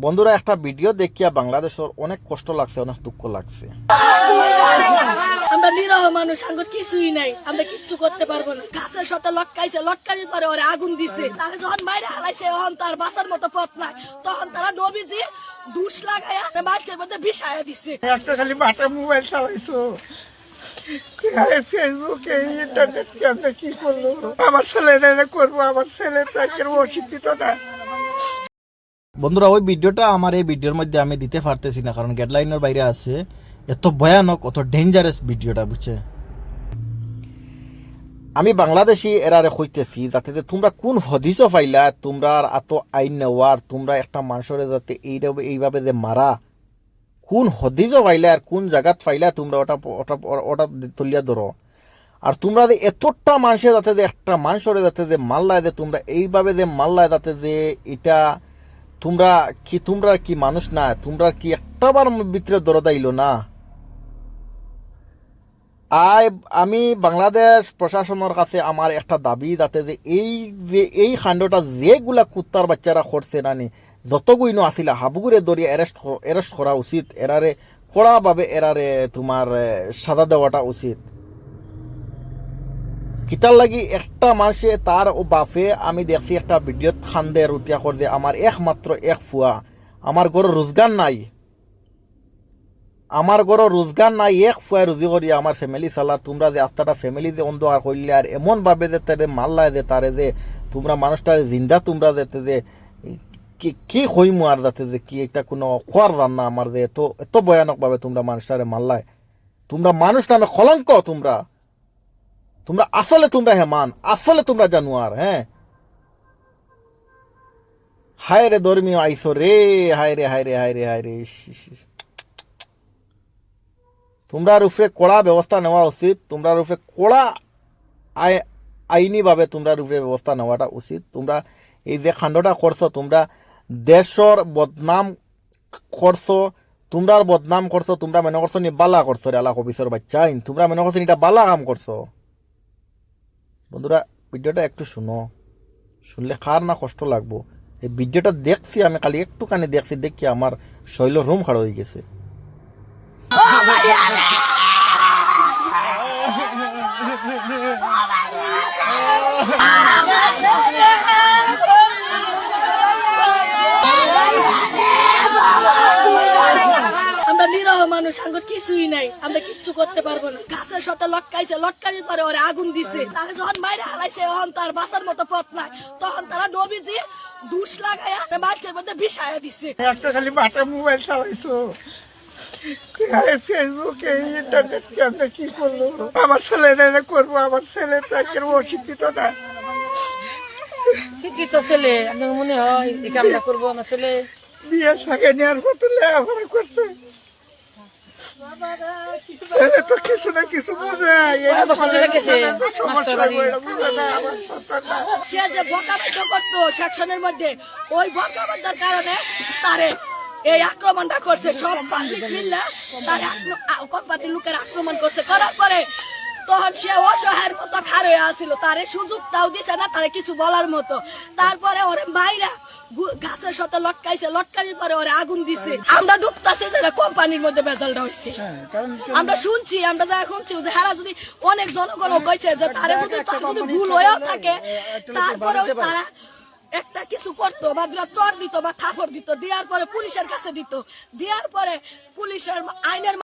বন্ধুরা একটা ভিডিও দেখিয়া বাংলাদেশের অনেক কষ্ট লাগছে, অনেক দুঃখ লাগছে। আমরা নিরহ মানুষ, আমার কিছুই নাই, আমরা কিচ্ছু করতে পারবো না। গাছের সাথে লটকাইছে, লটকানির পরে ওরা আগুন দিছে। তাকে যখন মাইরে হালাইছে, তখন তার বাঁচার মতো পথ নাই, তখন তারা নবীজি দুষ লাগাইয়া মানুষের মধ্যে বিষায়া দিচ্ছে। একটা খালি বাটা মোবাইল চালাইছো, ফেসবুকে ইন্টারনেট আমরা কি করলো? আমার ছেলেরা করবো, আমার ছেলে চাকরির অশিক্ষিত না। বন্ধুরা ওই ভিডিওটা আমার এই ভিডিওর মধ্যে আমি দিতে পারতেছি না, কারণ গাইডলাইনের বাইরে আছে। এত ভয়ানক, অত ডেঞ্জারাস ভিডিওটা, বুঝছে। আমি বাংলাদেশি এরারে কইতেছি যাতে যে তোমরা কোন হদিস পাইলা তোমরা এত আইন নেওয়ার, তোমরা একটা মানুষের যাতে এইভাবে যে মারা, কোন হদিস পাইলা আর কোন জায়গাত পাইলা তোমরা ওটা ওটা ওটা তুলিয়া ধরো। আর তোমরা যে এতটা মানুষের যাতে যে একটা মানুষের যাতে যে মাল্লায় যে তোমরা এইভাবে যে মাল্লায় যাতে যে এটা তোমরা কি মানুষ না? তোমরা কি একটাবার ভিতরে দরদা ইলো না? আমি বাংলাদেশ প্রশাসনের কাছে আমার একটা দাবি, যাতে যে এই কাণ্ডটা যেগুলা কুত্তার বাচ্চারা করছে নানি, যতগুইনো আসিলা হাবুগুরে দরিয়া অ্যারেস্ট করা উচিত। এরারে কড়াভাবে এরারে তোমার সাজা দেওয়াটা উচিত। কিতার লাগি একটা মানুষে তার ও বাপে, আমি দেখছি একটা ভিডিও খান্দে রুটিয়া করে, আমার একমাত্র এক ফুয়া, আমার ঘরে রোজগার নাই, এক ফুয়া রুজি করি আমার ফ্যামিলি চালার। তোমরা যে আস্তাটা ফ্যামিলি যে অন্ধকার করলে আর এমন ভাবে যে তাদের মাল্লায় যে তারে যে তোমরা মানুষটার জিন্দা তোমরা যেতে যে কি হইমু আর যাতে যে কি একটা কোনো খোয়ার দান না আমার যে এত ভয়ানক ভাবে তোমরা মানুষটারে মাল্লায়। তোমরা মানুষ নামে কলঙ্ক, তোমরা আসলে তোমরা হেমান, আসলে তোমরা জানুয়ার। হ্যাঁ, হায় রে ধর্মীয় আইসো রে, হায় রে হায় রে হায় রে হায় রে। তোমরার উপরে কড়া ব্যবস্থা নেওয়া উচিত, তোমরার উপরে কড়া আইনিভাবে তোমরার উপরে ব্যবস্থা নেওয়াটা উচিত। তোমরা এই যে কাণ্ডটা করছো, তোমরা দেশর বদনাম করছো, তোমরার বদনাম করছো। তোমরা মনে করছো নি বালা করছো রে আলা অফিসের বাচ্চা, তোমরা মনে করছো এটা বালা কাম করছো। বন্ধুরা ভিডিওটা একটু শুনলে কার না কষ্ট লাগবো। এই ভিডিওটা দেখছি আমি খালি একটুখানি দেখি আমার শৈল রুম খাড়া হয়ে গেছে। আমরা নিরহ মানুষ, আমার কিছুই নাই, আমরা কিচ্ছু করতে পারবো না। গাছের সাথে লটকাইছে, লটকানির পরে ওরা আগুন দিছে। তাকে যখন মাইরে হালাইছে, তখন তার বাঁচার মতো পথ নাই, তখন তারা নবীজি দুষ লাগাইয়া মানুষের মধ্যে বিষায়া দিচ্ছে। একটা খালি বাটা মোবাইল চালাইছো, ফেসবুকে ইন্টারনেট আমরা কি করলো? আমার ছেলেরা করবো, আমার ছেলে চাকরির অশিক্ষিত না। শিক্ষিত ছেলে, আপনার মনে হয় এই কামটা করবো? আমার ছেলে বিয়ে সাকে নেওয়ার মতো লেখাপড়া করছে, ছেলে তো কিছু না কিছু বোঝে। সে যে বকাবাদ্য করতো সেকশনের মধ্যে, ওই বকাবাদ্যার কারণে তারে এই আক্রমণটা করছে। সব পাবলিক মিললে তার কোম্পানির লোকের আক্রমণ করছে। করার পরে তখন সে অসহায়ের মতো খার হয়ে আসছিল, তারে সুযোগটাও দিছে না তারে কিছু বলার মতো। তারপরে ওরে মাইরা গাছের সাথে লটকাইছে, লটকানির পরে ওরে আগুন দিছে। আমরা ডুবতাছি যে কোম্পানির মধ্যে বেজালটা হয়েছে। আমরা শুনছি, আমরা যা শুনছি যে হারা যদি অনেক জনগণ কইছে যে তারে যদি ভুল হয়েও থাকে, তারপরেও তারা একটা কিছু করতো বা চর দিত বা থাপড় দিত, দেওয়ার পরে পুলিশের কাছে দিত, দেওয়ার পরে পুলিশের আইনের